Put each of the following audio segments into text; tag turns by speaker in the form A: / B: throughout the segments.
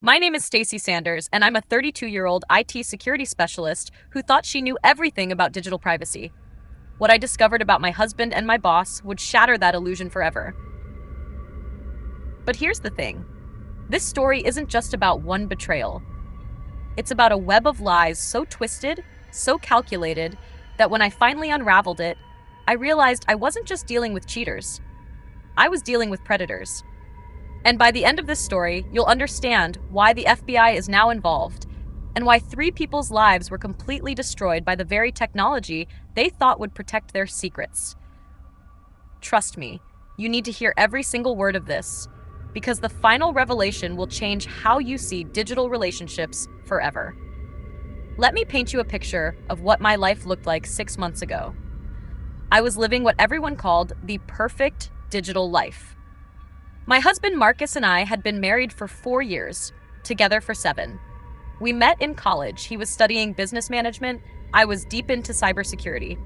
A: My name is Stacey Sanders, and I'm a 32-year-old IT security specialist who thought she knew everything about digital privacy. What I discovered about my husband and my boss would shatter that illusion forever. But here's the thing. This story isn't just about one betrayal. It's about a web of lies so twisted, so calculated, that when I finally unraveled it, I realized I wasn't just dealing with cheaters. I was dealing with predators. And by the end of this story, you'll understand why the FBI is now involved and why 3 people's lives were completely destroyed by the very technology they thought would protect their secrets. Trust me, you need to hear every single word of this, because the final revelation will change how you see digital relationships forever. Let me paint you a picture of what my life looked like 6 months ago. I was living what everyone called the perfect digital life. My husband Marcus and I had been married for 4 years, together for 7. We met in college. He was studying business management. I was deep into cybersecurity.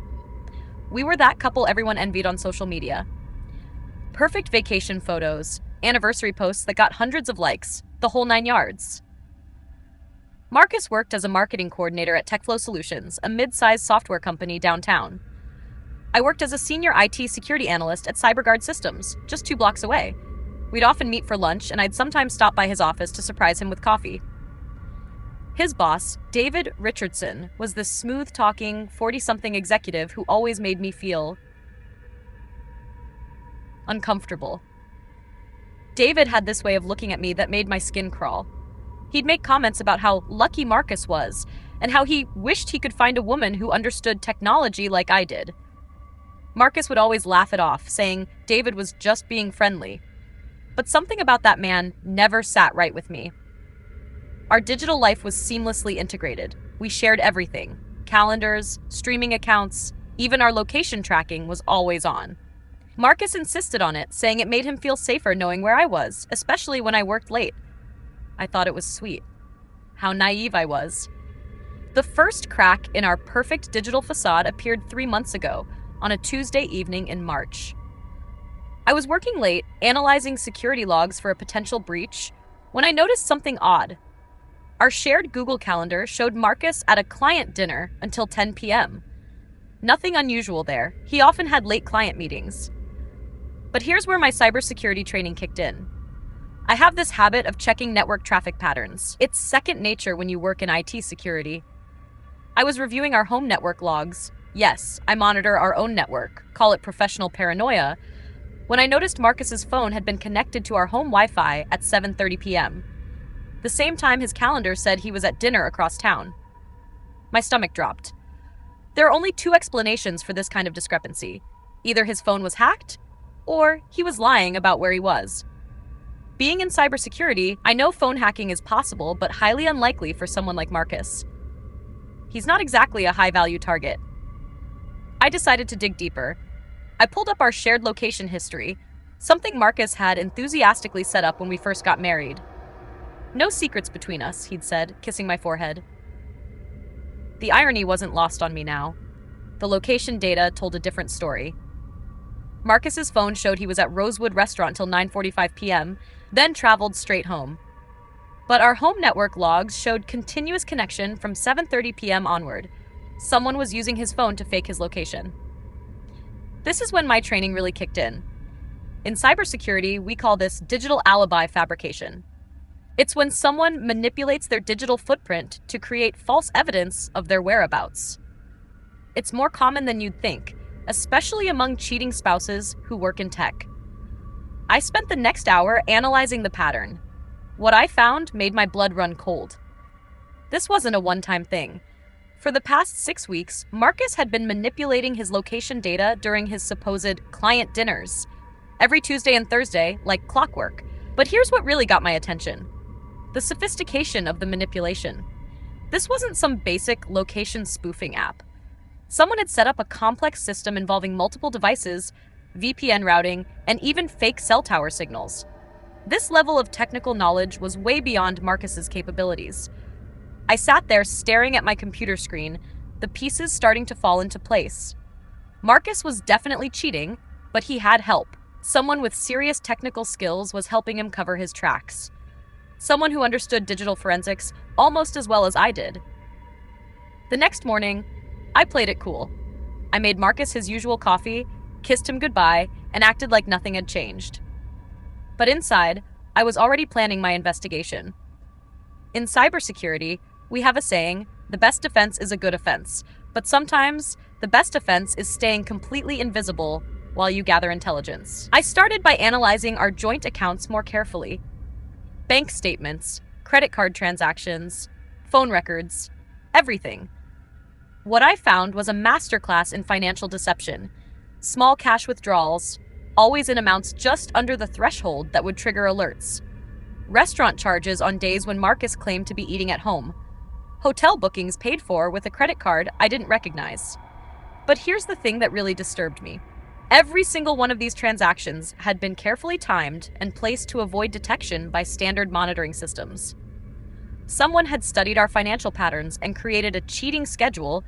A: We were that couple everyone envied on social media. Perfect vacation photos, anniversary posts that got hundreds of likes, the whole 9 yards. Marcus worked as a marketing coordinator at TechFlow Solutions, a mid-sized software company downtown. I worked as a senior IT security analyst at CyberGuard Systems, just 2 blocks away. We'd often meet for lunch, and I'd sometimes stop by his office to surprise him with coffee. His boss, David Richardson, was this smooth-talking, 40-something executive who always made me feel uncomfortable. David had this way of looking at me that made my skin crawl. He'd make comments about how lucky Marcus was, and how he wished he could find a woman who understood technology like I did. Marcus would always laugh it off, saying David was just being friendly. But something about that man never sat right with me. Our digital life was seamlessly integrated. We shared everything. Calendars, streaming accounts, even our location tracking was always on. Marcus insisted on it, saying it made him feel safer knowing where I was, especially when I worked late. I thought it was sweet. How naive I was. The first crack in our perfect digital facade appeared 3 months ago, on a Tuesday evening in March. I was working late, analyzing security logs for a potential breach, when I noticed something odd. Our shared Google Calendar showed Marcus at a client dinner until 10 p.m. Nothing unusual there. He often had late client meetings. But here's where my cybersecurity training kicked in. I have this habit of checking network traffic patterns. It's second nature when you work in IT security. I was reviewing our home network logs. Yes, I monitor our own network, call it professional paranoia, when I noticed Marcus's phone had been connected to our home Wi-Fi at 7:30 p.m. The same time his calendar said he was at dinner across town. My stomach dropped. There are only 2 explanations for this kind of discrepancy. Either his phone was hacked, or he was lying about where he was. Being in cybersecurity, I know phone hacking is possible, but highly unlikely for someone like Marcus. He's not exactly a high-value target. I decided to dig deeper. I pulled up our shared location history, something Marcus had enthusiastically set up when we first got married. No secrets between us, he'd said, kissing my forehead. The irony wasn't lost on me now. The location data told a different story. Marcus's phone showed he was at Rosewood Restaurant till 9:45 p.m., then traveled straight home. But our home network logs showed continuous connection from 7:30 p.m. onward. Someone was using his phone to fake his location. This is when my training really kicked in. In cybersecurity, we call this digital alibi fabrication. It's when someone manipulates their digital footprint to create false evidence of their whereabouts. It's more common than you'd think, especially among cheating spouses who work in tech. I spent the next hour analyzing the pattern. What I found made my blood run cold. This wasn't a one-time thing. For the past 6 weeks, Marcus had been manipulating his location data during his supposed client dinners. Every Tuesday and Thursday, like clockwork. But here's what really got my attention. The sophistication of the manipulation. This wasn't some basic location spoofing app. Someone had set up a complex system involving multiple devices, VPN routing, and even fake cell tower signals. This level of technical knowledge was way beyond Marcus's capabilities. I sat there staring at my computer screen, the pieces starting to fall into place. Marcus was definitely cheating, but he had help. Someone with serious technical skills was helping him cover his tracks. someone who understood digital forensics almost as well as I did. The next morning, I played it cool. I made Marcus his usual coffee, kissed him goodbye, and acted like nothing had changed. But inside, I was already planning my investigation. In cybersecurity, we have a saying, the best defense is a good offense, but sometimes the best offense is staying completely invisible while you gather intelligence. I started by analyzing our joint accounts more carefully. Bank statements, credit card transactions, phone records, everything. What I found was a masterclass in financial deception. Small cash withdrawals, always in amounts just under the threshold that would trigger alerts. Restaurant charges on days when Marcus claimed to be eating at home. Hotel bookings paid for with a credit card I didn't recognize. But here's the thing that really disturbed me. Every single one of these transactions had been carefully timed and placed to avoid detection by standard monitoring systems. Someone had studied our financial patterns and created a cheating schedule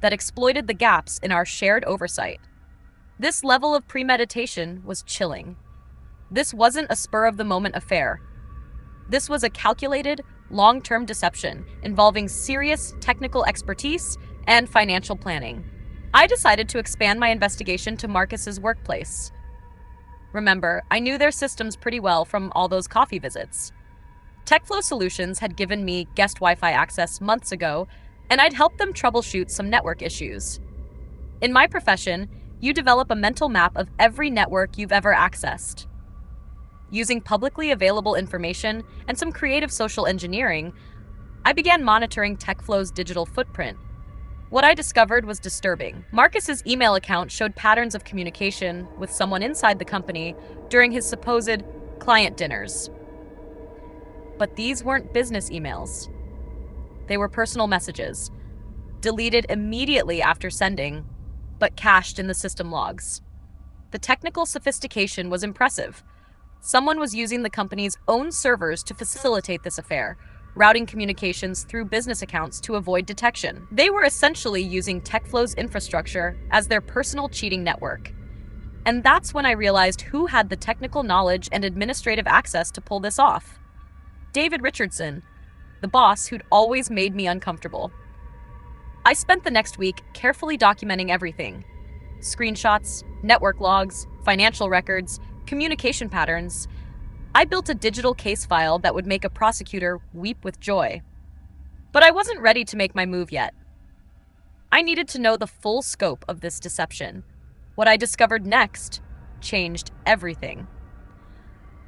A: that exploited the gaps in our shared oversight. This level of premeditation was chilling. This wasn't a spur-of-the-moment affair. This was a calculated, long-term deception involving serious technical expertise and financial planning. I decided to expand my investigation to Marcus's workplace. Remember, I knew their systems pretty well from all those coffee visits. TechFlow Solutions had given me guest Wi-Fi access months ago, and I'd helped them troubleshoot some network issues. In my profession, you develop a mental map of every network you've ever accessed. Using publicly available information and some creative social engineering, I began monitoring TechFlow's digital footprint. What I discovered was disturbing. Marcus's email account showed patterns of communication with someone inside the company during his supposed client dinners. But these weren't business emails. They were personal messages, deleted immediately after sending, but cached in the system logs. The technical sophistication was impressive. Someone was using the company's own servers to facilitate this affair, routing communications through business accounts to avoid detection. They were essentially using TechFlow's infrastructure as their personal cheating network. And that's when I realized who had the technical knowledge and administrative access to pull this off. David Richardson, the boss who'd always made me uncomfortable. I spent the next week carefully documenting everything. Screenshots, network logs, financial records, communication patterns. I built a digital case file that would make a prosecutor weep with joy. But I wasn't ready to make my move yet. I needed to know the full scope of this deception. What I discovered next changed everything.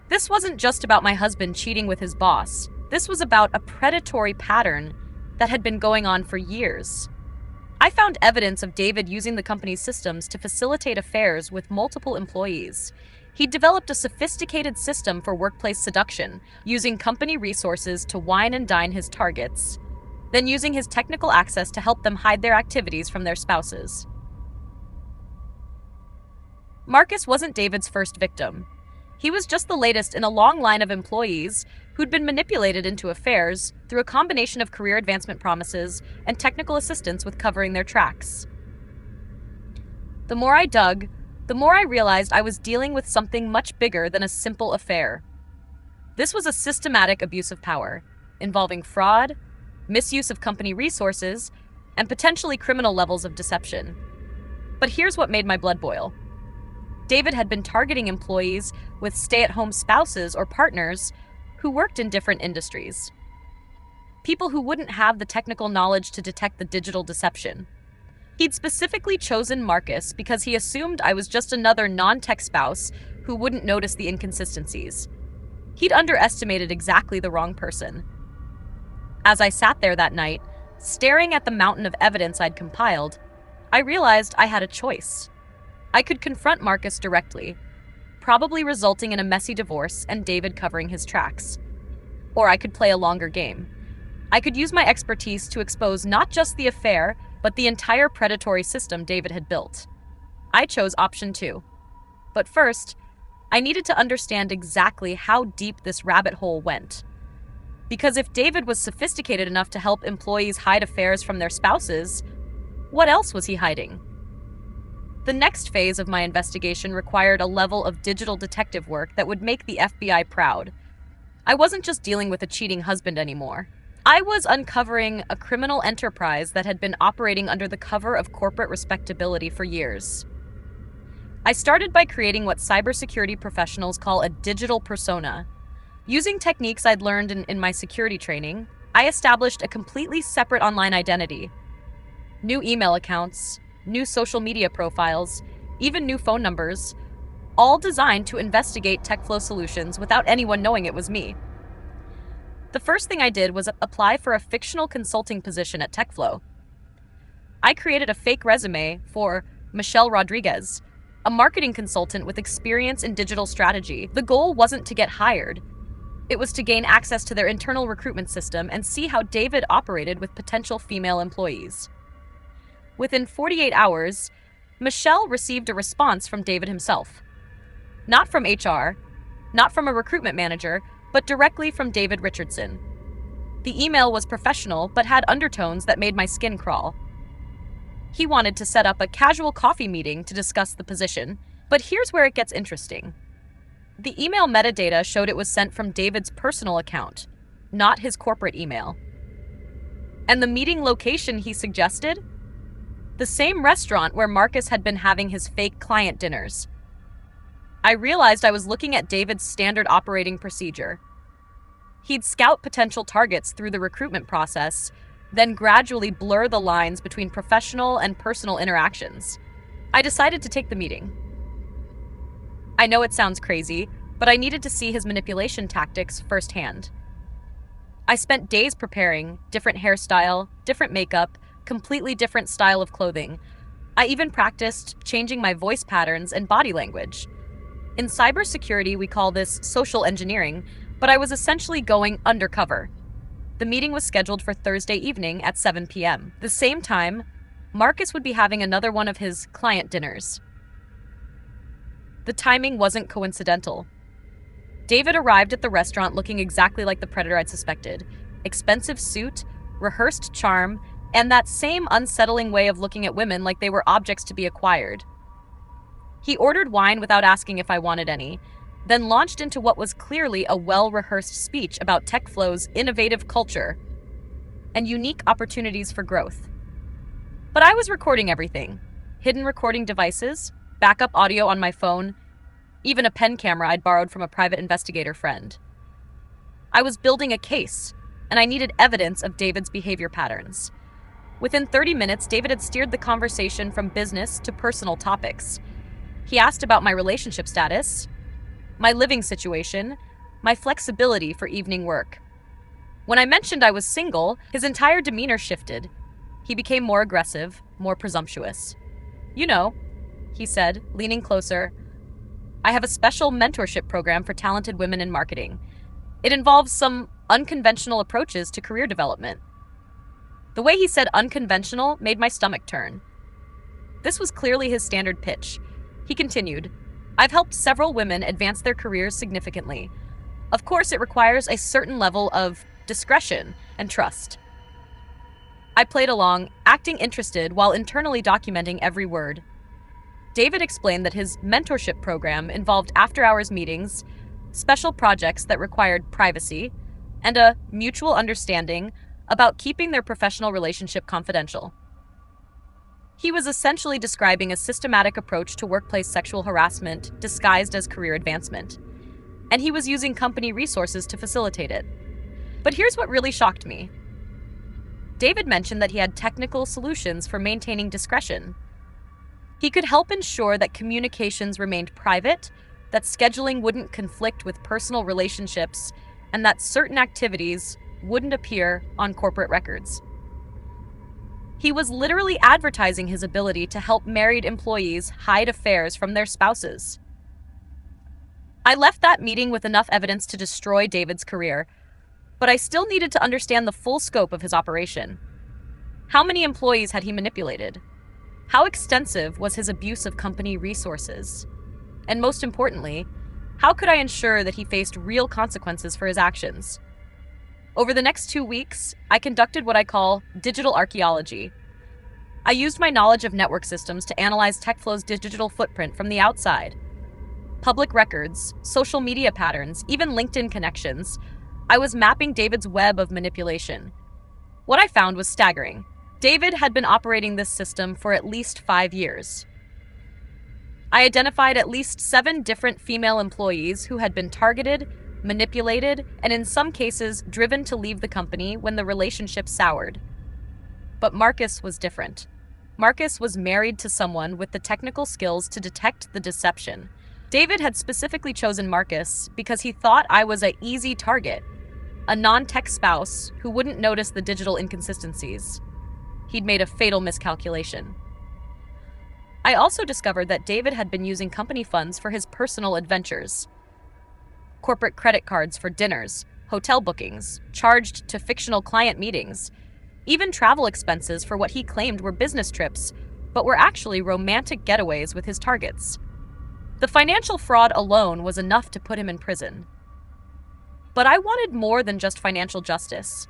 A: This wasn't just about my husband cheating with his boss. This was about a predatory pattern that had been going on for years. I found evidence of David using the company's systems to facilitate affairs with multiple employees. He developed a sophisticated system for workplace seduction, using company resources to wine and dine his targets, then using his technical access to help them hide their activities from their spouses. Marcus wasn't David's first victim. He was just the latest in a long line of employees who'd been manipulated into affairs through a combination of career advancement promises and technical assistance with covering their tracks. The more I dug, the more I realized I was dealing with something much bigger than a simple affair. This was a systematic abuse of power, involving fraud, misuse of company resources, and potentially criminal levels of deception. But here's what made my blood boil. David had been targeting employees with stay-at-home spouses or partners who worked in different industries. People who wouldn't have the technical knowledge to detect the digital deception. He'd specifically chosen Marcus because he assumed I was just another non-tech spouse who wouldn't notice the inconsistencies. He'd underestimated exactly the wrong person. As I sat there that night, staring at the mountain of evidence I'd compiled, I realized I had a choice. I could confront Marcus directly, probably resulting in a messy divorce and David covering his tracks. Or I could play a longer game. I could use my expertise to expose not just the affair, but the entire predatory system David had built. I chose option 2. But first, I needed to understand exactly how deep this rabbit hole went. Because if David was sophisticated enough to help employees hide affairs from their spouses, what else was he hiding? The next phase of my investigation required a level of digital detective work that would make the FBI proud. I wasn't just dealing with a cheating husband anymore. I was uncovering a criminal enterprise that had been operating under the cover of corporate respectability for years. I started by creating what cybersecurity professionals call a digital persona. Using techniques I'd learned in my security training, I established a completely separate online identity. New email accounts, new social media profiles, even new phone numbers, all designed to investigate TechFlow solutions without anyone knowing it was me. The first thing I did was apply for a fictional consulting position at TechFlow. I created a fake resume for Michelle Rodriguez, a marketing consultant with experience in digital strategy. The goal wasn't to get hired. It was to gain access to their internal recruitment system and see how David operated with potential female employees. Within 48 hours, Michelle received a response from David himself. Not from HR, not from a recruitment manager, but directly from David Richardson. The email was professional, but had undertones that made my skin crawl. He wanted to set up a casual coffee meeting to discuss the position, but here's where it gets interesting. The email metadata showed it was sent from David's personal account, not his corporate email. And the meeting location he suggested? The same restaurant where Marcus had been having his fake client dinners. I realized I was looking at David's standard operating procedure. He'd scout potential targets through the recruitment process, then gradually blur the lines between professional and personal interactions. I decided to take the meeting. I know it sounds crazy, but I needed to see his manipulation tactics firsthand. I spent days preparing, different hairstyle, different makeup, completely different style of clothing. I even practiced changing my voice patterns and body language. In cybersecurity, we call this social engineering, but I was essentially going undercover. The meeting was scheduled for Thursday evening at 7 p.m. The same time, Marcus would be having another one of his client dinners. The timing wasn't coincidental. David arrived at the restaurant looking exactly like the predator I'd suspected. Expensive suit, rehearsed charm, and that same unsettling way of looking at women like they were objects to be acquired. He ordered wine without asking if I wanted any, then launched into what was clearly a well-rehearsed speech about TechFlow's innovative culture and unique opportunities for growth. But I was recording everything. Hidden recording devices, backup audio on my phone, even a pen camera I'd borrowed from a private investigator friend. I was building a case, and I needed evidence of David's behavior patterns. Within 30 minutes, David had steered the conversation from business to personal topics. He asked about my relationship status, my living situation, my flexibility for evening work. When I mentioned I was single, his entire demeanor shifted. He became more aggressive, more presumptuous. "You know," he said, leaning closer, "I have a special mentorship program for talented women in marketing. It involves some unconventional approaches to career development." The way he said unconventional made my stomach turn. This was clearly his standard pitch. He continued, "I've helped several women advance their careers significantly. Of course, it requires a certain level of discretion and trust." I played along, acting interested while internally documenting every word. David explained that his mentorship program involved after-hours meetings, special projects that required privacy, and a mutual understanding about keeping their professional relationship confidential. He was essentially describing a systematic approach to workplace sexual harassment disguised as career advancement, and he was using company resources to facilitate it. But here's what really shocked me. David mentioned that he had technical solutions for maintaining discretion. He could help ensure that communications remained private, that scheduling wouldn't conflict with personal relationships, and that certain activities wouldn't appear on corporate records. He was literally advertising his ability to help married employees hide affairs from their spouses. I left that meeting with enough evidence to destroy David's career, but I still needed to understand the full scope of his operation. How many employees had he manipulated? How extensive was his abuse of company resources? And most importantly, how could I ensure that he faced real consequences for his actions? Over the next 2 weeks, I conducted what I call digital archaeology. I used my knowledge of network systems to analyze TechFlow's digital footprint from the outside. Public records, social media patterns, even LinkedIn connections. I was mapping David's web of manipulation. What I found was staggering. David had been operating this system for at least 5 years. I identified at least 7 different female employees who had been targeted, manipulated, and in some cases driven to leave the company when the relationship soured. But Marcus was different. Marcus was married to someone with the technical skills to detect the deception. David had specifically chosen Marcus because he thought I was an easy target, a non-tech spouse who wouldn't notice the digital inconsistencies. He'd made a fatal miscalculation. I also discovered that David had been using company funds for his personal adventures. Corporate credit cards for dinners, hotel bookings, charged to fictional client meetings, even travel expenses for what he claimed were business trips, but were actually romantic getaways with his targets. The financial fraud alone was enough to put him in prison. But I wanted more than just financial justice.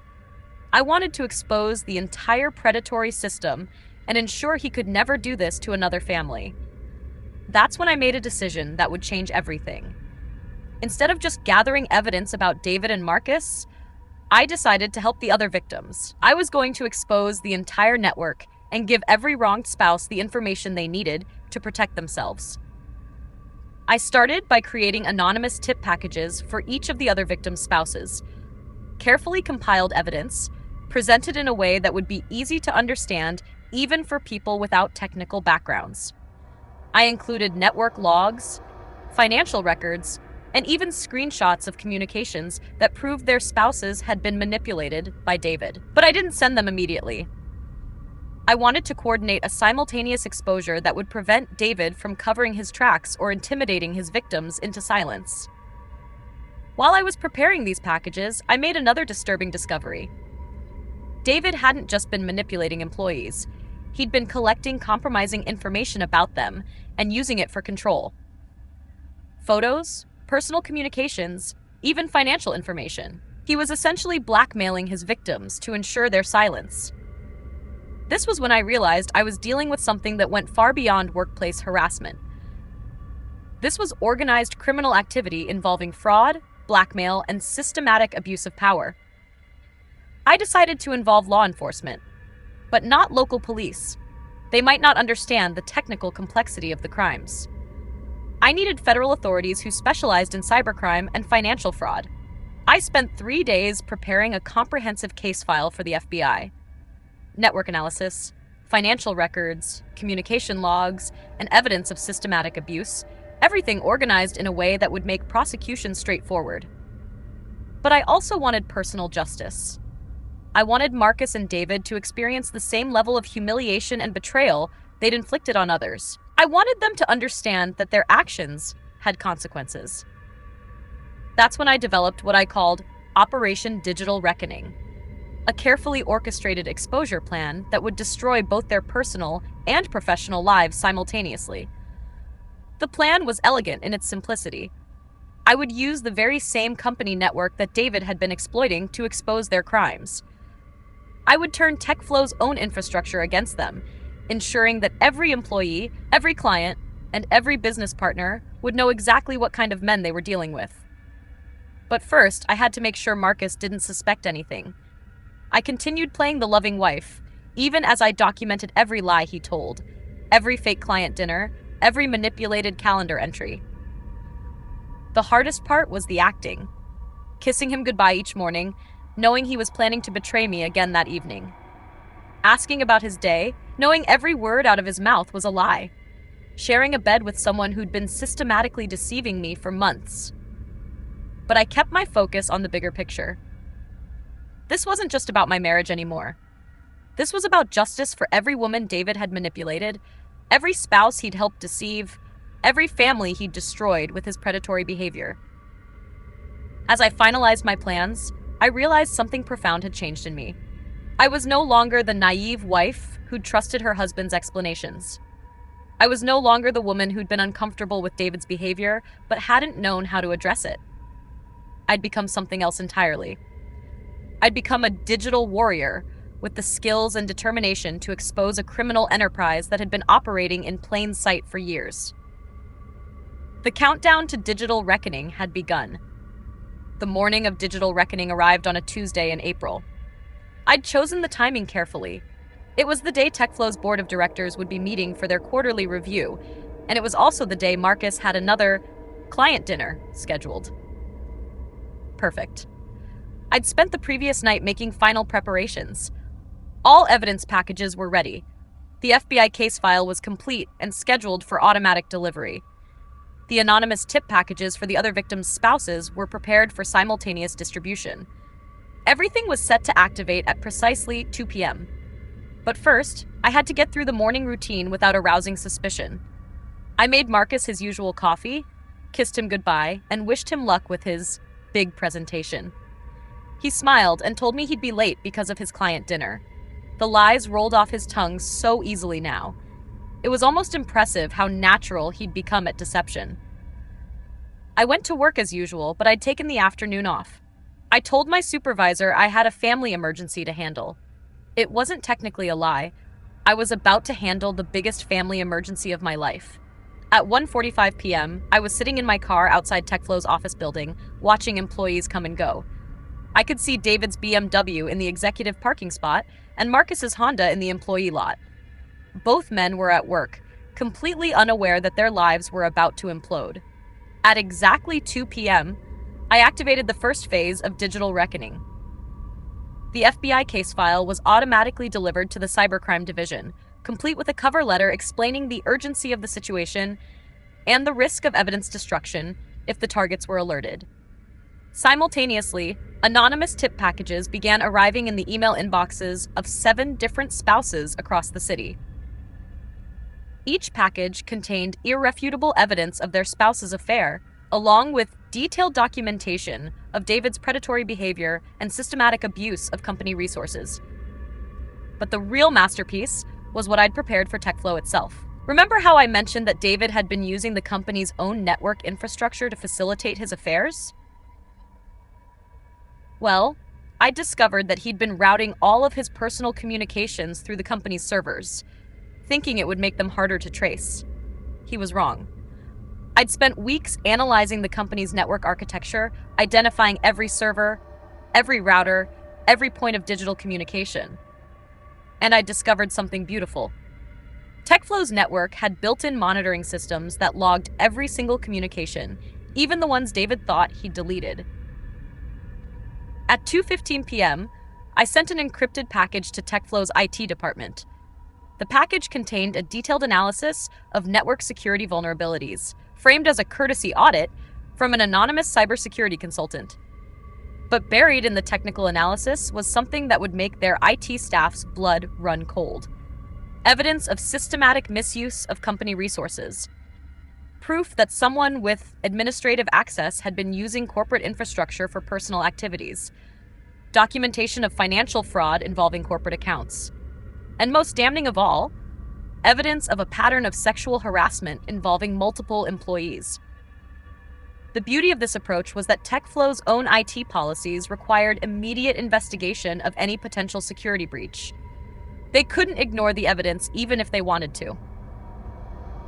A: I wanted to expose the entire predatory system and ensure he could never do this to another family. That's when I made a decision that would change everything. Instead of just gathering evidence about David and Marcus, I decided to help the other victims. I was going to expose the entire network and give every wronged spouse the information they needed to protect themselves. I started by creating anonymous tip packages for each of the other victims' spouses. Carefully compiled evidence, presented in a way that would be easy to understand even for people without technical backgrounds. I included network logs, financial records, and even screenshots of communications that proved their spouses had been manipulated by David. But I didn't send them immediately. I wanted to coordinate a simultaneous exposure that would prevent David from covering his tracks or intimidating his victims into silence. While I was preparing these packages, I made another disturbing discovery. David hadn't just been manipulating employees. He'd been collecting compromising information about them and using it for control. Photos, personal communications, even financial information. He was essentially blackmailing his victims to ensure their silence. This was when I realized I was dealing with something that went far beyond workplace harassment. This was organized criminal activity involving fraud, blackmail, and systematic abuse of power. I decided to involve law enforcement, but not local police. They might not understand the technical complexity of the crimes. I needed federal authorities who specialized in cybercrime and financial fraud. I spent 3 days preparing a comprehensive case file for the FBI. Network analysis, financial records, communication logs, and evidence of systematic abuse, everything organized in a way that would make prosecution straightforward. But I also wanted personal justice. I wanted Marcus and David to experience the same level of humiliation and betrayal they'd inflicted on others. I wanted them to understand that their actions had consequences. That's when I developed what I called Operation Digital Reckoning, a carefully orchestrated exposure plan that would destroy both their personal and professional lives simultaneously. The plan was elegant in its simplicity. I would use the very same company network that David had been exploiting to expose their crimes. I would turn TechFlow's own infrastructure against them, ensuring that every employee, every client, and every business partner would know exactly what kind of men they were dealing with. But first, I had to make sure Marcus didn't suspect anything. I continued playing the loving wife, even as I documented every lie he told, every fake client dinner, every manipulated calendar entry. The hardest part was the acting. Kissing him goodbye each morning, knowing he was planning to betray me again that evening. Asking about his day, knowing every word out of his mouth was a lie. Sharing a bed with someone who'd been systematically deceiving me for months. But I kept my focus on the bigger picture. This wasn't just about my marriage anymore. This was about justice for every woman David had manipulated, every spouse he'd helped deceive, every family he'd destroyed with his predatory behavior. As I finalized my plans, I realized something profound had changed in me. I was no longer the naive wife who'd trusted her husband's explanations. I was no longer the woman who'd been uncomfortable with David's behavior, but hadn't known how to address it. I'd become something else entirely. I'd become a digital warrior with the skills and determination to expose a criminal enterprise that had been operating in plain sight for years. The countdown to digital reckoning had begun. The morning of digital reckoning arrived on a Tuesday in April. I'd chosen the timing carefully. It was the day TechFlow's board of directors would be meeting for their quarterly review, and it was also the day Marcus had another client dinner scheduled. Perfect. I'd spent the previous night making final preparations. All evidence packages were ready. The FBI case file was complete and scheduled for automatic delivery. The anonymous tip packages for the other victims' spouses were prepared for simultaneous distribution. Everything was set to activate at precisely 2 p.m. But first, I had to get through the morning routine without arousing suspicion. I made Marcus his usual coffee, kissed him goodbye, and wished him luck with his big presentation. He smiled and told me he'd be late because of his client dinner. The lies rolled off his tongue so easily now. It was almost impressive how natural he'd become at deception. I went to work as usual, but I'd taken the afternoon off. I told my supervisor I had a family emergency to handle. It wasn't technically a lie. I was about to handle the biggest family emergency of my life. At 1:45 p.m., I was sitting in my car outside TechFlow's office building, watching employees come and go. I could see David's BMW in the executive parking spot and Marcus's Honda in the employee lot. Both men were at work, completely unaware that their lives were about to implode. At exactly 2 p.m., I activated the first phase of digital reckoning. The FBI case file was automatically delivered to the Cybercrime Division, complete with a cover letter explaining the urgency of the situation and the risk of evidence destruction if the targets were alerted. Simultaneously, anonymous tip packages began arriving in the email inboxes of 7 different spouses across the city. Each package contained irrefutable evidence of their spouse's affair, along with detailed documentation of David's predatory behavior and systematic abuse of company resources. But the real masterpiece was what I'd prepared for TechFlow itself. Remember how I mentioned that David had been using the company's own network infrastructure to facilitate his affairs? Well, I discovered that he'd been routing all of his personal communications through the company's servers, thinking it would make them harder to trace. He was wrong. I'd spent weeks analyzing the company's network architecture, identifying every server, every router, every point of digital communication. And I discovered something beautiful. TechFlow's network had built-in monitoring systems that logged every single communication, even the ones David thought he'd deleted. At 2:15 p.m., I sent an encrypted package to TechFlow's IT department. The package contained a detailed analysis of network security vulnerabilities, framed as a courtesy audit from an anonymous cybersecurity consultant. But buried in the technical analysis was something that would make their IT staff's blood run cold. Evidence of systematic misuse of company resources. Proof that someone with administrative access had been using corporate infrastructure for personal activities. Documentation of financial fraud involving corporate accounts. And most damning of all, evidence of a pattern of sexual harassment involving multiple employees. The beauty of this approach was that TechFlow's own IT policies required immediate investigation of any potential security breach. They couldn't ignore the evidence even if they wanted to.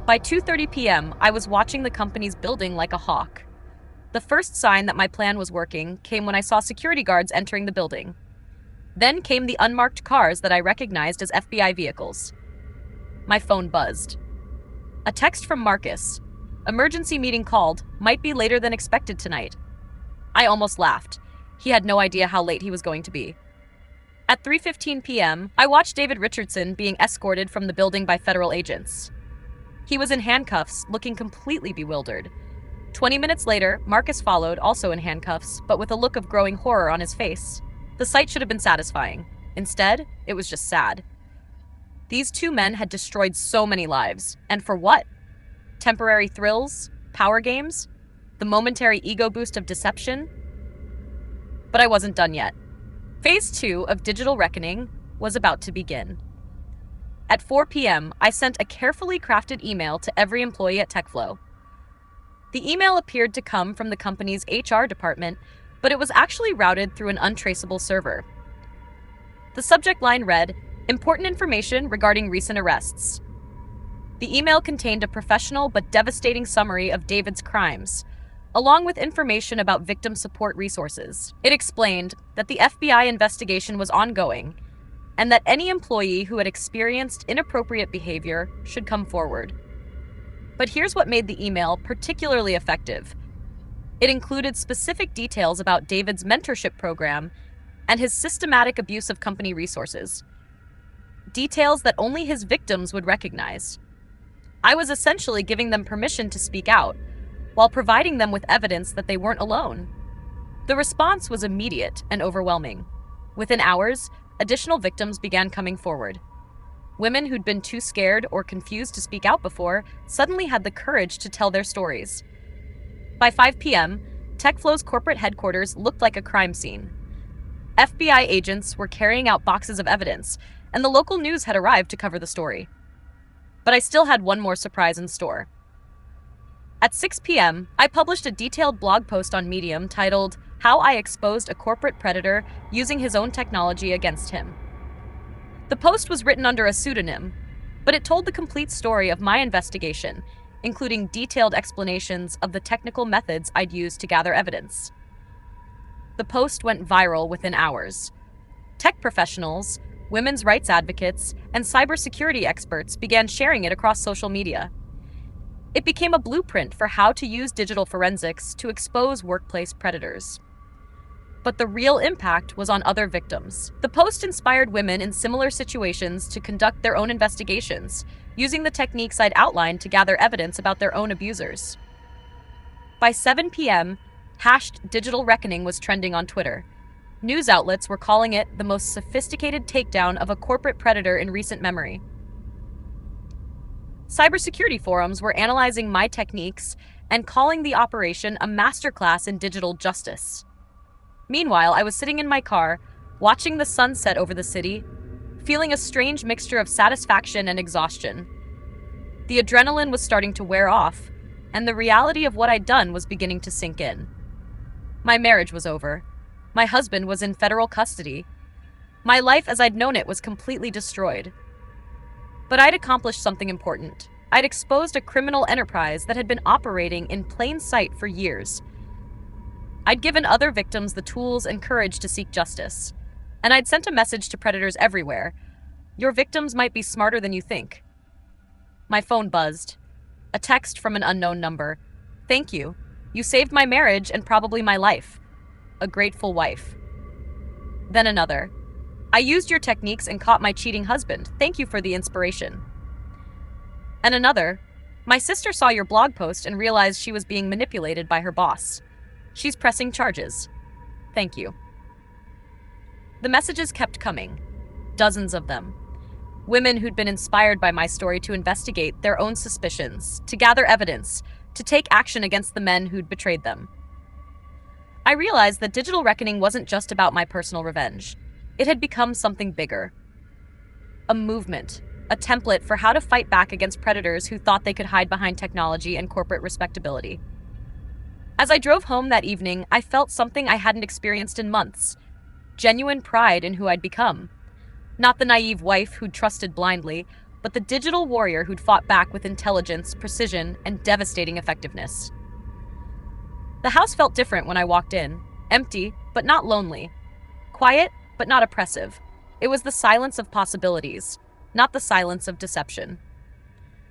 A: By 2:30 p.m., I was watching the company's building like a hawk. The first sign that my plan was working came when I saw security guards entering the building. Then came the unmarked cars that I recognized as FBI vehicles. My phone buzzed. A text from Marcus. Emergency meeting called. Might be later than expected tonight. I almost laughed. He had no idea how late he was going to be. At 3:15 p.m., I watched David Richardson being escorted from the building by federal agents. He was in handcuffs, looking completely bewildered. 20 minutes later, Marcus followed, also in handcuffs, but with a look of growing horror on his face. The sight should have been satisfying. Instead, it was just sad. These 2 men had destroyed so many lives. And for what? Temporary thrills? Power games? The momentary ego boost of deception? But I wasn't done yet. Phase 2 of digital reckoning was about to begin. At 4 p.m., I sent a carefully crafted email to every employee at TechFlow. The email appeared to come from the company's HR department, but it was actually routed through an untraceable server. The subject line read, "Important information regarding recent arrests." The email contained a professional but devastating summary of David's crimes, along with information about victim support resources. It explained that the FBI investigation was ongoing and that any employee who had experienced inappropriate behavior should come forward. But here's what made the email particularly effective. It included specific details about David's mentorship program and his systematic abuse of company resources. Details that only his victims would recognize. I was essentially giving them permission to speak out, while providing them with evidence that they weren't alone. The response was immediate and overwhelming. Within hours, additional victims began coming forward. Women who'd been too scared or confused to speak out before suddenly had the courage to tell their stories. By 5 p.m., TechFlow's corporate headquarters looked like a crime scene. FBI agents were carrying out boxes of evidence, and the local news had arrived to cover the story. But I still had one more surprise in store. At 6 p.m., I published a detailed blog post on Medium titled, "How I Exposed a Corporate Predator Using His Own Technology Against Him." The post was written under a pseudonym, but it told the complete story of my investigation, including detailed explanations of the technical methods I'd used to gather evidence. The post went viral within hours. Tech professionals, women's rights advocates, and cybersecurity experts began sharing it across social media. It became a blueprint for how to use digital forensics to expose workplace predators. But the real impact was on other victims. The post inspired women in similar situations to conduct their own investigations, using the techniques I'd outlined to gather evidence about their own abusers. By 7 p.m., #Digital Reckoning was trending on Twitter. News outlets were calling it the most sophisticated takedown of a corporate predator in recent memory. Cybersecurity forums were analyzing my techniques and calling the operation a masterclass in digital justice. Meanwhile, I was sitting in my car, watching the sun set over the city, feeling a strange mixture of satisfaction and exhaustion. The adrenaline was starting to wear off, and the reality of what I'd done was beginning to sink in. My marriage was over. My husband was in federal custody. My life as I'd known it was completely destroyed. But I'd accomplished something important. I'd exposed a criminal enterprise that had been operating in plain sight for years. I'd given other victims the tools and courage to seek justice. And I'd sent a message to predators everywhere. Your victims might be smarter than you think. My phone buzzed. A text from an unknown number. "Thank you. You saved my marriage and probably my life. A grateful wife." Then another. "I used your techniques and caught my cheating husband. Thank you for the inspiration." And another. "My sister saw your blog post and realized she was being manipulated by her boss. She's pressing charges. Thank you." The messages kept coming. Dozens of them. Women who'd been inspired by my story to investigate their own suspicions, to gather evidence, to take action against the men who'd betrayed them. I realized that Digital Reckoning wasn't just about my personal revenge. It had become something bigger. A movement, a template for how to fight back against predators who thought they could hide behind technology and corporate respectability. As I drove home that evening, I felt something I hadn't experienced in months. Genuine pride in who I'd become. Not the naive wife who'd trusted blindly, but the digital warrior who'd fought back with intelligence, precision, and devastating effectiveness. The house felt different when I walked in. Empty, but not lonely. Quiet, but not oppressive. It was the silence of possibilities, not the silence of deception.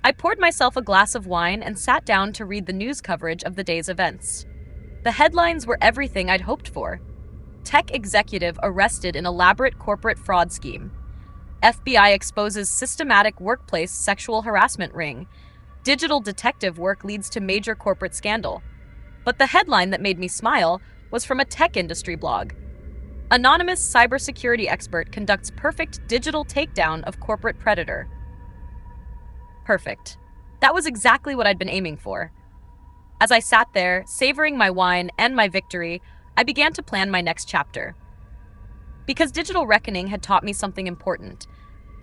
A: I poured myself a glass of wine and sat down to read the news coverage of the day's events. The headlines were everything I'd hoped for. Tech executive arrested in elaborate corporate fraud scheme. FBI exposes systematic workplace sexual harassment ring. Digital detective work leads to major corporate scandal. But the headline that made me smile was from a tech industry blog. Anonymous cybersecurity expert conducts perfect digital takedown of corporate predator. Perfect. That was exactly what I'd been aiming for. As I sat there, savoring my wine and my victory, I began to plan my next chapter. Because Digital Reckoning had taught me something important.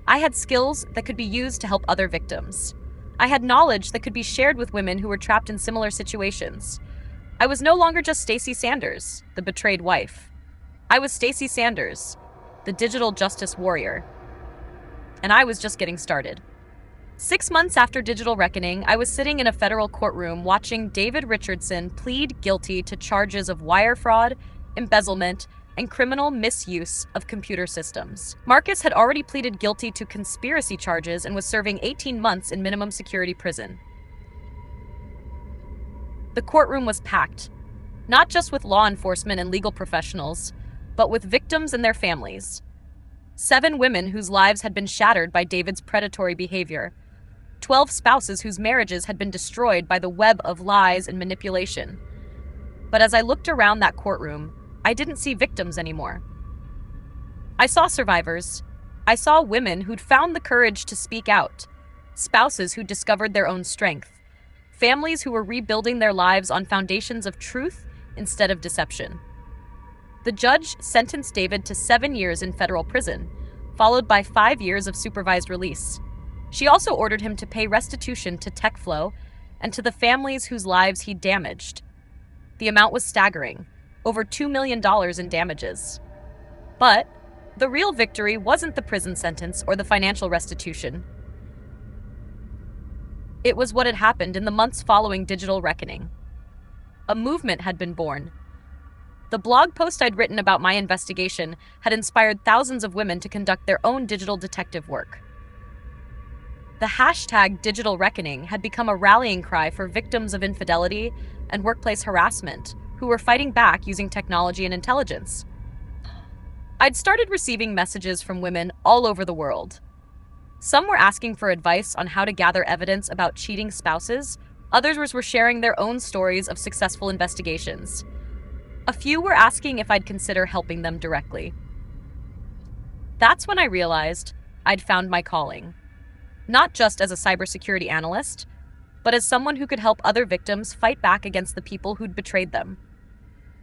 A: I had skills that could be used to help other victims. I had knowledge that could be shared with women who were trapped in similar situations. I was no longer just Stacey Sanders, the betrayed wife. I was Stacey Sanders, the digital justice warrior. And I was just getting started. 6 months after Digital Reckoning, I was sitting in a federal courtroom watching David Richardson plead guilty to charges of wire fraud, embezzlement, and criminal misuse of computer systems. Marcus had already pleaded guilty to conspiracy charges and was serving 18 months in minimum security prison. The courtroom was packed, not just with law enforcement and legal professionals, but with victims and their families. 7 women whose lives had been shattered by David's predatory behavior. 12 spouses whose marriages had been destroyed by the web of lies and manipulation. But as I looked around that courtroom, I didn't see victims anymore. I saw survivors. I saw women who'd found the courage to speak out, spouses who discovered their own strength, families who were rebuilding their lives on foundations of truth instead of deception. The judge sentenced David to 7 years in federal prison, followed by 5 years of supervised release. She also ordered him to pay restitution to TechFlow and to the families whose lives he'd damaged. The amount was staggering, over $2 million in damages. But the real victory wasn't the prison sentence or the financial restitution. It was what had happened in the months following Digital Reckoning. A movement had been born. The blog post I'd written about my investigation had inspired thousands of women to conduct their own digital detective work. The hashtag Digital Reckoning had become a rallying cry for victims of infidelity and workplace harassment who were fighting back using technology and intelligence. I'd started receiving messages from women all over the world. Some were asking for advice on how to gather evidence about cheating spouses. Others were sharing their own stories of successful investigations. A few were asking if I'd consider helping them directly. That's when I realized I'd found my calling. Not just as a cybersecurity analyst, but as someone who could help other victims fight back against the people who'd betrayed them.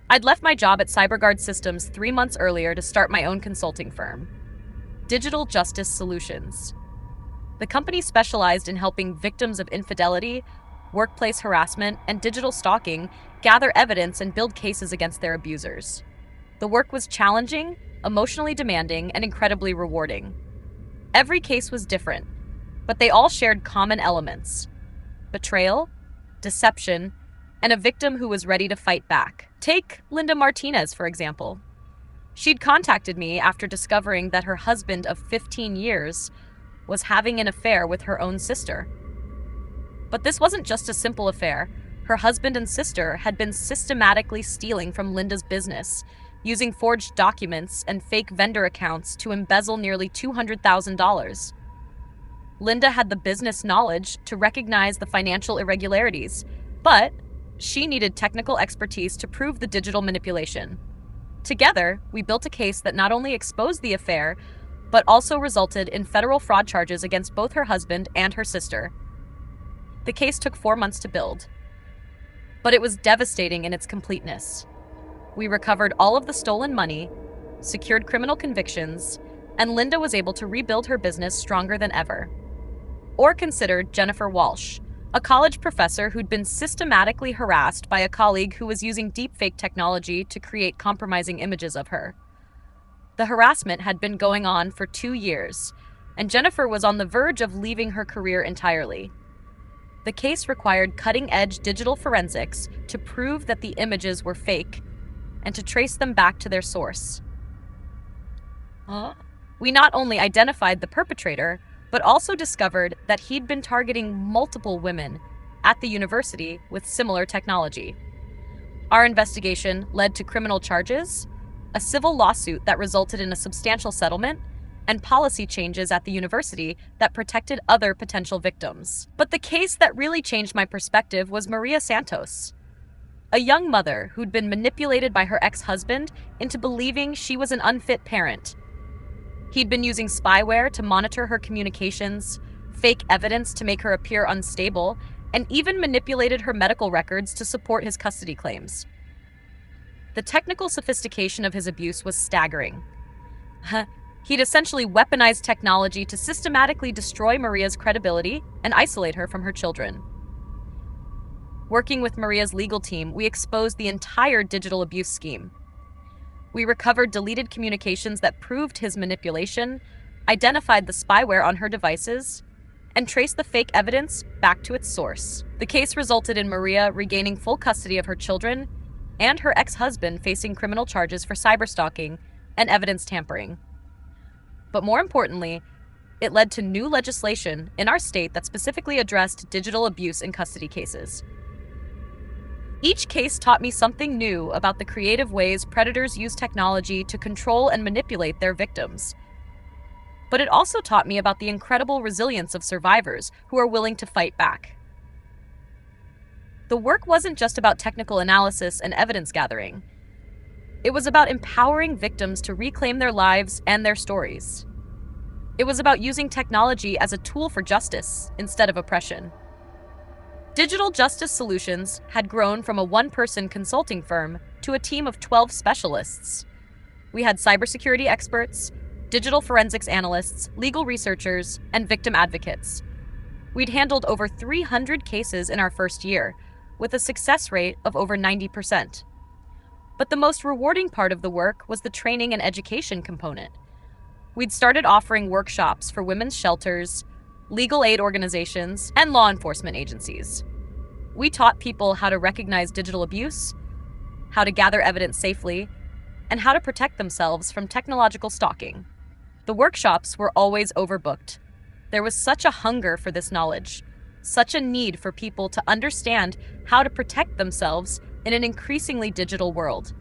A: I'd left my job at CyberGuard Systems 3 months earlier to start my own consulting firm, Digital Justice Solutions. The company specialized in helping victims of infidelity, workplace harassment, and digital stalking gather evidence and build cases against their abusers. The work was challenging, emotionally demanding, and incredibly rewarding. Every case was different, but they all shared common elements: betrayal, deception, and a victim who was ready to fight back. Take Linda Martinez, for example. She'd contacted me after discovering that her husband of 15 years was having an affair with her own sister. But this wasn't just a simple affair. Her husband and sister had been systematically stealing from Linda's business, using forged documents and fake vendor accounts to embezzle nearly $200,000. Linda had the business knowledge to recognize the financial irregularities, but she needed technical expertise to prove the digital manipulation. Together, we built a case that not only exposed the affair, but also resulted in federal fraud charges against both her husband and her sister. The case took 4 months to build, but it was devastating in its completeness. We recovered all of the stolen money, secured criminal convictions, and Linda was able to rebuild her business stronger than ever. Or consider Jennifer Walsh, a college professor who'd been systematically harassed by a colleague who was using deepfake technology to create compromising images of her. The harassment had been going on for 2 years, and Jennifer was on the verge of leaving her career entirely. The case required cutting-edge digital forensics to prove that the images were fake and to trace them back to their source. We not only identified the perpetrator, but also discovered that he'd been targeting multiple women at the university with similar technology. Our investigation led to criminal charges, a civil lawsuit that resulted in a substantial settlement, and policy changes at the university that protected other potential victims. But the case that really changed my perspective was Maria Santos, a young mother who'd been manipulated by her ex-husband into believing she was an unfit parent. He'd been using spyware to monitor her communications, fake evidence to make her appear unstable, and even manipulated her medical records to support his custody claims. The technical sophistication of his abuse was staggering. He'd essentially weaponized technology to systematically destroy Maria's credibility and isolate her from her children. Working with Maria's legal team, we exposed the entire digital abuse scheme. We recovered deleted communications that proved his manipulation, identified the spyware on her devices, and trace the fake evidence back to its source. The case resulted in Maria regaining full custody of her children and her ex-husband facing criminal charges for cyberstalking and evidence tampering. But more importantly, it led to new legislation in our state that specifically addressed digital abuse in custody cases. Each case taught me something new about the creative ways predators use technology to control and manipulate their victims. But it also taught me about the incredible resilience of survivors who are willing to fight back. The work wasn't just about technical analysis and evidence gathering. It was about empowering victims to reclaim their lives and their stories. It was about using technology as a tool for justice instead of oppression. Digital Justice Solutions had grown from a one-person consulting firm to a team of 12 specialists. We had cybersecurity experts, digital forensics analysts, legal researchers, and victim advocates. We'd handled over 300 cases in our first year, with a success rate of over 90%. But the most rewarding part of the work was the training and education component. We'd started offering workshops for women's shelters, legal aid organizations, and law enforcement agencies. We taught people how to recognize digital abuse, how to gather evidence safely, and how to protect themselves from technological stalking. The workshops were always overbooked. There was such a hunger for this knowledge, such a need for people to understand how to protect themselves in an increasingly digital world.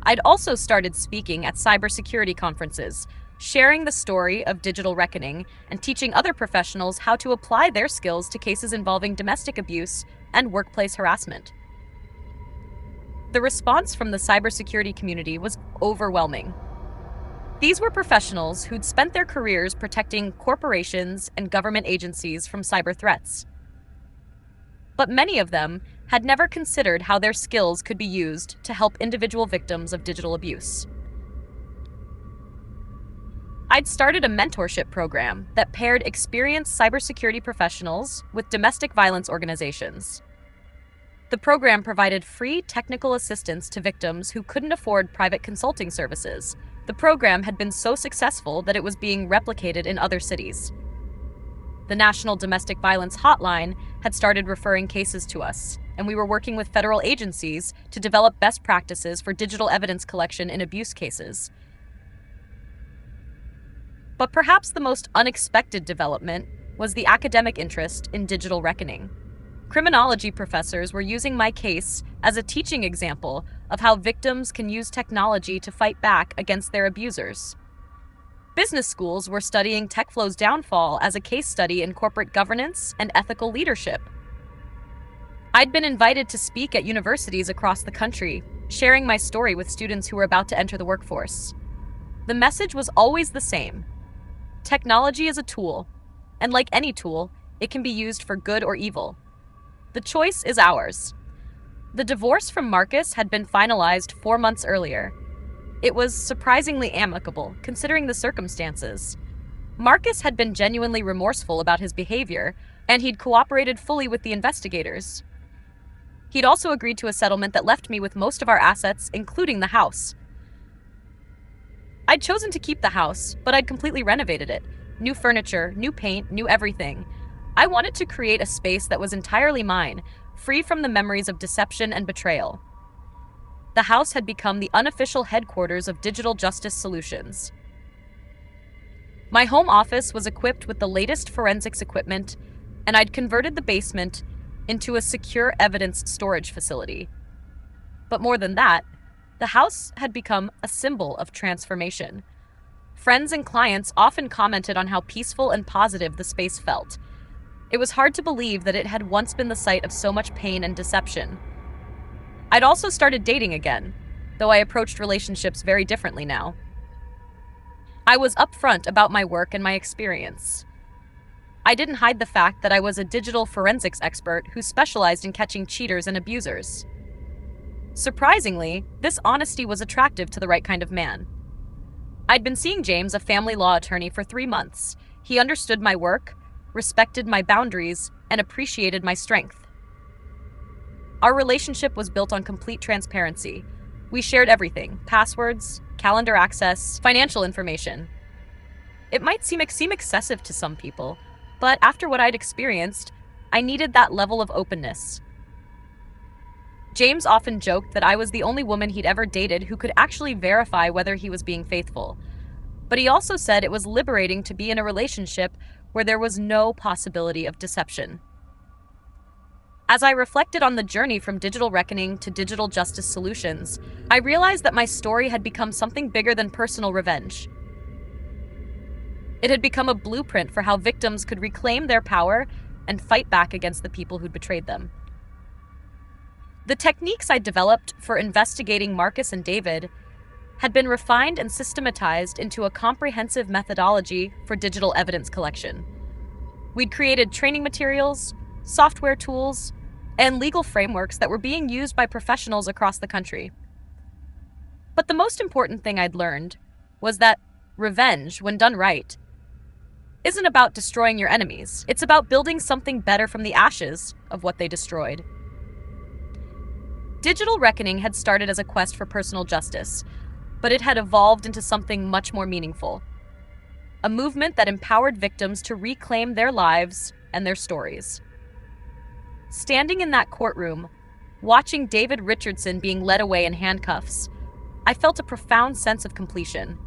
A: I'd also started speaking at cybersecurity conferences, sharing the story of digital reckoning and teaching other professionals how to apply their skills to cases involving domestic abuse and workplace harassment. The response from the cybersecurity community was overwhelming. These were professionals who'd spent their careers protecting corporations and government agencies from cyber threats. But many of them had never considered how their skills could be used to help individual victims of digital abuse. I'd started a mentorship program that paired experienced cybersecurity professionals with domestic violence organizations. The program provided free technical assistance to victims who couldn't afford private consulting services. The program had been so successful that it was being replicated in other cities. The National Domestic Violence Hotline had started referring cases to us, and we were working with federal agencies to develop best practices for digital evidence collection in abuse cases. But perhaps the most unexpected development was the academic interest in digital reckoning. Criminology professors were using my case as a teaching example of how victims can use technology to fight back against their abusers. Business schools were studying TechFlow's downfall as a case study in corporate governance and ethical leadership. I'd been invited to speak at universities across the country, sharing my story with students who were about to enter the workforce. The message was always the same. Technology is a tool, and like any tool, it can be used for good or evil. The choice is ours. The divorce from Marcus had been finalized 4 months earlier. It was surprisingly amicable, considering the circumstances. Marcus had been genuinely remorseful about his behavior, and he'd cooperated fully with the investigators. He'd also agreed to a settlement that left me with most of our assets, including the house. I'd chosen to keep the house, but I'd completely renovated it. New furniture, new paint, new everything. I wanted to create a space that was entirely mine, free from the memories of deception and betrayal. The house had become the unofficial headquarters of Digital Justice Solutions. My home office was equipped with the latest forensics equipment, and I'd converted the basement into a secure evidence storage facility. But more than that, the house had become a symbol of transformation. Friends and clients often commented on how peaceful and positive the space felt. It was hard to believe that it had once been the site of so much pain and deception. I'd also started dating again, though I approached relationships very differently now. I was upfront about my work and my experience. I didn't hide the fact that I was a digital forensics expert who specialized in catching cheaters and abusers. Surprisingly, this honesty was attractive to the right kind of man. I'd been seeing James, a family law attorney, for 3 months. He understood my work, respected my boundaries, and appreciated my strength. Our relationship was built on complete transparency. We shared everything: passwords, calendar access, financial information. It might seem excessive to some people, But after what I'd experienced, I needed that level of openness. James often joked that I was the only woman he'd ever dated who could actually verify whether he was being faithful. But he also said it was liberating to be in a relationship where there was no possibility of deception. As I reflected on the journey from digital reckoning to digital justice solutions, I realized that my story had become something bigger than personal revenge. It had become a blueprint for how victims could reclaim their power and fight back against the people who'd betrayed them. The techniques I developed for investigating Marcus and David had been refined and systematized into a comprehensive methodology for digital evidence collection. We'd created training materials, software tools, and legal frameworks that were being used by professionals across the country. But the most important thing I'd learned was that revenge, when done right, isn't about destroying your enemies. It's about building something better from the ashes of what they destroyed. Digital reckoning had started as a quest for personal justice, but it had evolved into something much more meaningful. A movement that empowered victims to reclaim their lives and their stories. Standing in that courtroom, watching David Richardson being led away in handcuffs, I felt a profound sense of completion.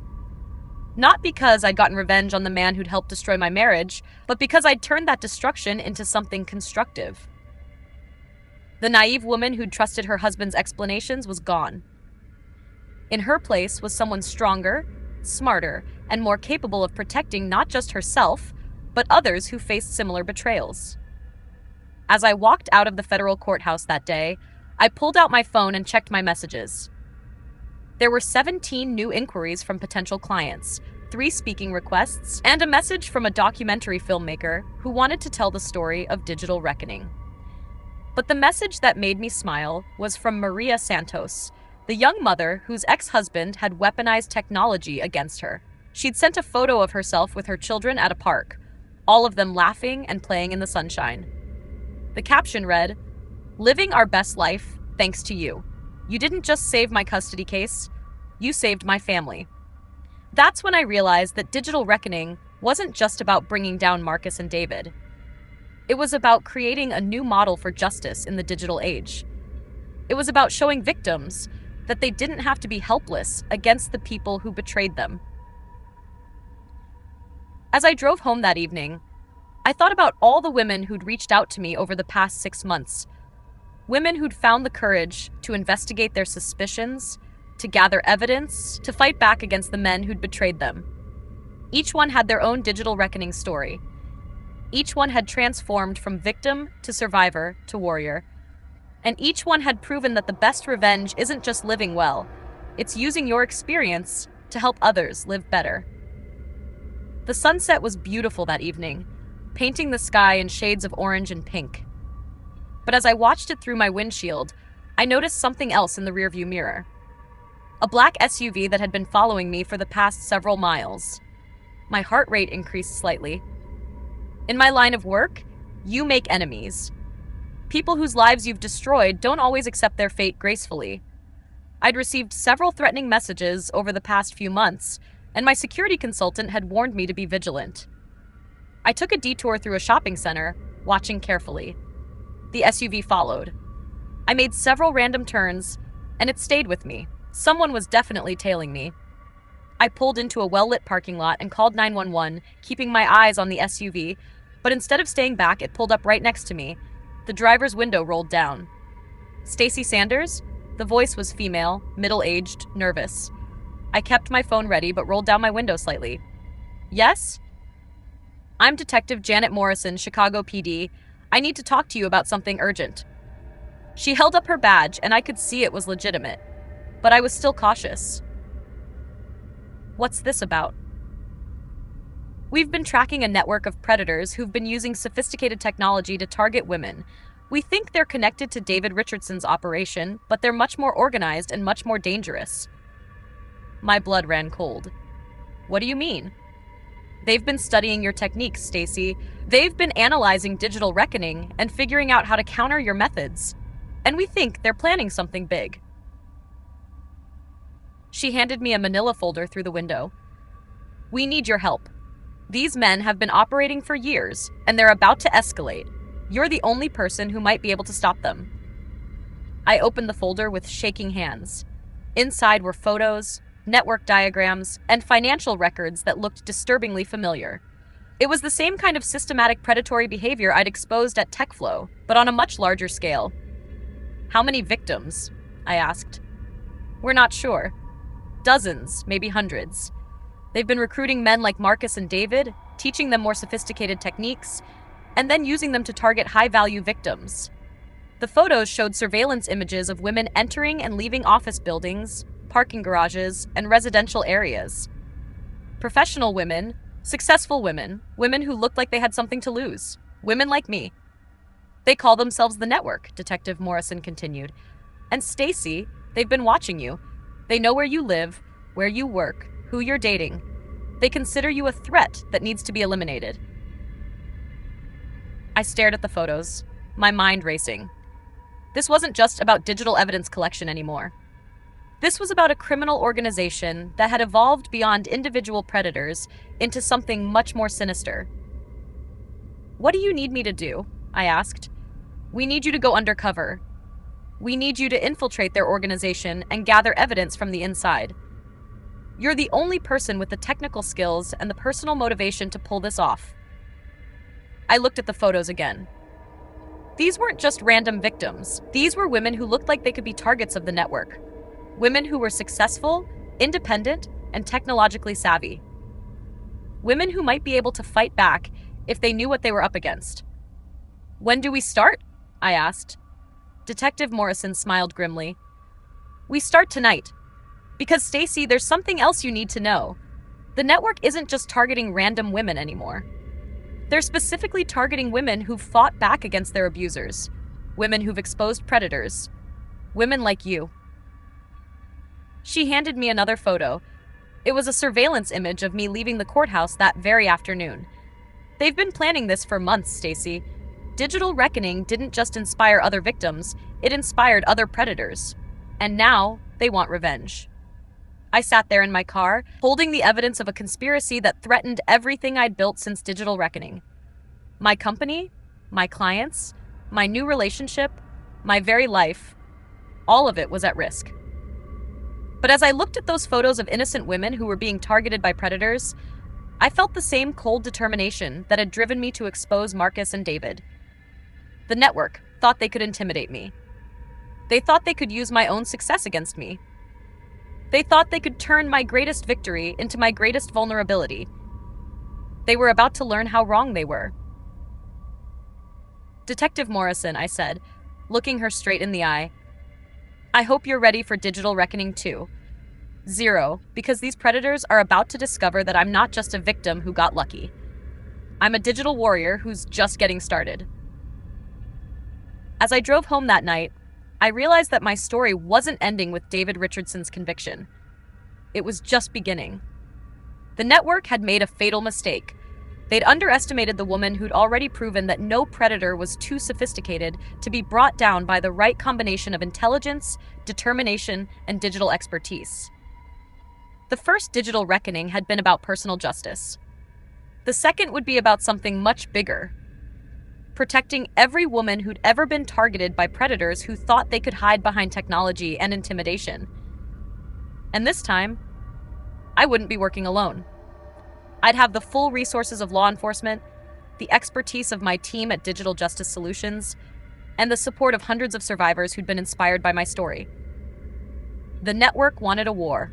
A: Not because I'd gotten revenge on the man who'd helped destroy my marriage, but because I'd turned that destruction into something constructive. The naive woman who'd trusted her husband's explanations was gone. In her place was someone stronger, smarter, and more capable of protecting not just herself, but others who faced similar betrayals. As I walked out of the federal courthouse that day, I pulled out my phone and checked my messages. There were 17 new inquiries from potential clients, 3 speaking requests, and a message from a documentary filmmaker who wanted to tell the story of digital reckoning. But the message that made me smile was from Maria Santos, the young mother whose ex-husband had weaponized technology against her. She'd sent a photo of herself with her children at a park, all of them laughing and playing in the sunshine. The caption read, "Living our best life, thanks to you. You didn't just save my custody case, you saved my family." That's when I realized that digital reckoning wasn't just about bringing down Marcus and David. It was about creating a new model for justice in the digital age. It was about showing victims that they didn't have to be helpless against the people who betrayed them. As I drove home that evening, I thought about all the women who'd reached out to me over the past 6 months. Women who'd found the courage to investigate their suspicions, to gather evidence, to fight back against the men who'd betrayed them. Each one had their own digital reckoning story. Each one had transformed from victim to survivor to warrior. And each one had proven that the best revenge isn't just living well, it's using your experience to help others live better. The sunset was beautiful that evening, painting the sky in shades of orange and pink. But as I watched it through my windshield, I noticed something else in the rearview mirror. A black SUV that had been following me for the past several miles. My heart rate increased slightly. In my line of work, you make enemies. People whose lives you've destroyed don't always accept their fate gracefully. I'd received several threatening messages over the past few months, and my security consultant had warned me to be vigilant. I took a detour through a shopping center, watching carefully. The SUV followed. I made several random turns, and it stayed with me. Someone was definitely tailing me. I pulled into a well-lit parking lot and called 911, keeping my eyes on the SUV, but instead of staying back, it pulled up right next to me. The driver's window rolled down. Stacey Sanders? The voice was female, middle-aged, nervous. I kept my phone ready but rolled down my window slightly. Yes? I'm Detective Janet Morrison, Chicago PD. I need to talk to you about something urgent. She held up her badge and I could see it was legitimate, but I was still cautious. What's this about? We've been tracking a network of predators who've been using sophisticated technology to target women. We think they're connected to David Richardson's operation, but they're much more organized and much more dangerous. My blood ran cold. What do you mean? They've been studying your techniques, Stacey. They've been analyzing digital reckoning and figuring out how to counter your methods. And we think they're planning something big. She handed me a manila folder through the window. We need your help. These men have been operating for years, and they're about to escalate. You're the only person who might be able to stop them. I opened the folder with shaking hands. Inside were photos, network diagrams, and financial records that looked disturbingly familiar. It was the same kind of systematic predatory behavior I'd exposed at TechFlow, but on a much larger scale. How many victims? I asked. We're not sure. Dozens, maybe hundreds. They've been recruiting men like Marcus and David, teaching them more sophisticated techniques, and then using them to target high-value victims. The photos showed surveillance images of women entering and leaving office buildings, parking garages, and residential areas. Professional women, successful women, women who looked like they had something to lose, women like me. They call themselves the network, Detective Morrison continued. And Stacey, they've been watching you. They know where you live, where you work, who you're dating. They consider you a threat that needs to be eliminated. I stared at the photos, my mind racing. This wasn't just about digital evidence collection anymore. This was about a criminal organization that had evolved beyond individual predators into something much more sinister. What do you need me to do? I asked. We need you to go undercover. We need you to infiltrate their organization and gather evidence from the inside. You're the only person with the technical skills and the personal motivation to pull this off. I looked at the photos again. These weren't just random victims. These were women who looked like they could be targets of the network. Women who were successful, independent, and technologically savvy. Women who might be able to fight back if they knew what they were up against. When do we start? I asked. Detective Morrison smiled grimly. We start tonight. Because, Stacey, there's something else you need to know. The network isn't just targeting random women anymore. They're specifically targeting women who've fought back against their abusers, women who've exposed predators, women like you. She handed me another photo. It was a surveillance image of me leaving the courthouse that very afternoon. They've been planning this for months, Stacey. Digital reckoning didn't just inspire other victims, it inspired other predators. And now, they want revenge. I sat there in my car, holding the evidence of a conspiracy that threatened everything I'd built since Digital Reckoning. My company, my clients, my new relationship, my very life, all of it was at risk. But as I looked at those photos of innocent women who were being targeted by predators, I felt the same cold determination that had driven me to expose Marcus and David. The network thought they could intimidate me. They thought they could use my own success against me. They thought they could turn my greatest victory into my greatest vulnerability. They were about to learn how wrong they were. Detective Morrison, I said, looking her straight in the eye, I hope you're ready for Digital Reckoning 2. 0, because these predators are about to discover that I'm not just a victim who got lucky. I'm a digital warrior who's just getting started. As I drove home that night, I realized that my story wasn't ending with David Richardson's conviction. It was just beginning. The network had made a fatal mistake. They'd underestimated the woman who'd already proven that no predator was too sophisticated to be brought down by the right combination of intelligence, determination, and digital expertise. The first Digital Reckoning had been about personal justice. The second would be about something much bigger. Protecting every woman who'd ever been targeted by predators who thought they could hide behind technology and intimidation. And this time, I wouldn't be working alone. I'd have the full resources of law enforcement, the expertise of my team at Digital Justice Solutions, and the support of hundreds of survivors who'd been inspired by my story. The network wanted a war.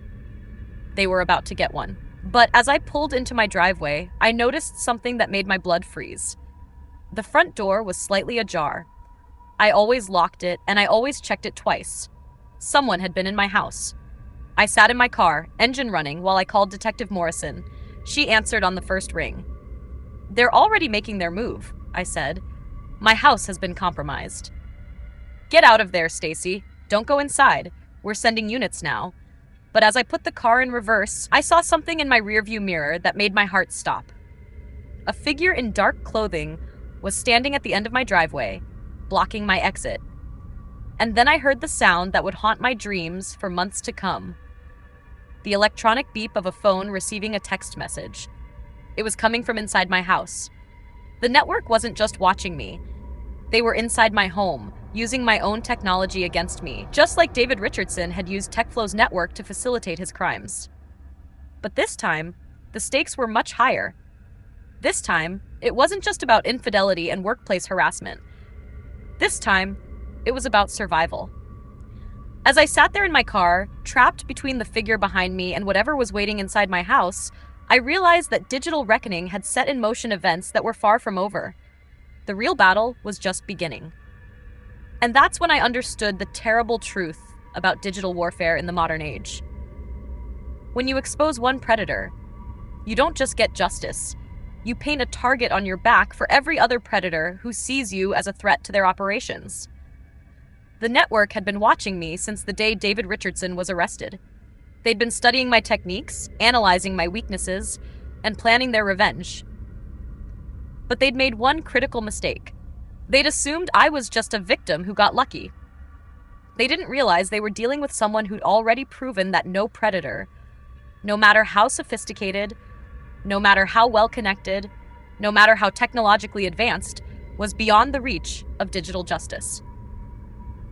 A: They were about to get one. But as I pulled into my driveway, I noticed something that made my blood freeze. The front door was slightly ajar. I always locked it, and I always checked it twice. Someone had been in my house. I sat in my car, engine running, while I called Detective Morrison. She answered on the first ring. They're already making their move, I said. My house has been compromised. Get out of there, Stacey. Don't go inside. We're sending units now. But as I put the car in reverse, I saw something in my rearview mirror that made my heart stop. A figure in dark clothing was standing at the end of my driveway, blocking my exit. And then I heard the sound that would haunt my dreams for months to come. The electronic beep of a phone receiving a text message. It was coming from inside my house. The network wasn't just watching me. They were inside my home, using my own technology against me, just like David Richardson had used TechFlow's network to facilitate his crimes. But this time, the stakes were much higher. This time, it wasn't just about infidelity and workplace harassment. This time, it was about survival. As I sat there in my car, trapped between the figure behind me and whatever was waiting inside my house, I realized that digital reckoning had set in motion events that were far from over. The real battle was just beginning. And that's when I understood the terrible truth about digital warfare in the modern age. When you expose one predator, you don't just get justice. You paint a target on your back for every other predator who sees you as a threat to their operations. The network had been watching me since the day David Richardson was arrested. They'd been studying my techniques, analyzing my weaknesses, and planning their revenge. But they'd made one critical mistake. They'd assumed I was just a victim who got lucky. They didn't realize they were dealing with someone who'd already proven that no predator, no matter how sophisticated, no matter how well connected, no matter how technologically advanced, was beyond the reach of digital justice.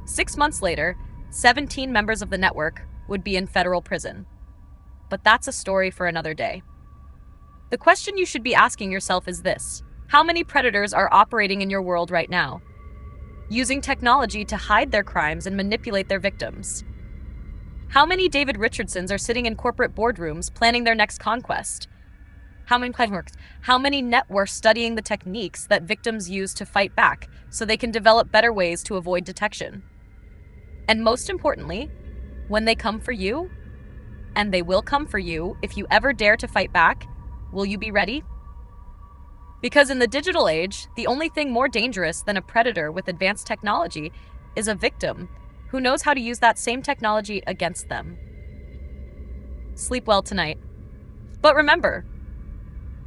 A: 6 months later, 17 members of the network would be in federal prison. But that's a story for another day. The question you should be asking yourself is this: how many predators are operating in your world right now, using technology to hide their crimes and manipulate their victims? How many David Richardsons are sitting in corporate boardrooms planning their next conquest? How many networks studying the techniques that victims use to fight back so they can develop better ways to avoid detection? And most importantly, when they come for you, and they will come for you if you ever dare to fight back, will you be ready? Because in the digital age, the only thing more dangerous than a predator with advanced technology is a victim who knows how to use that same technology against them. Sleep well tonight. But remember,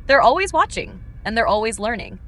A: they're always watching, and they're always learning.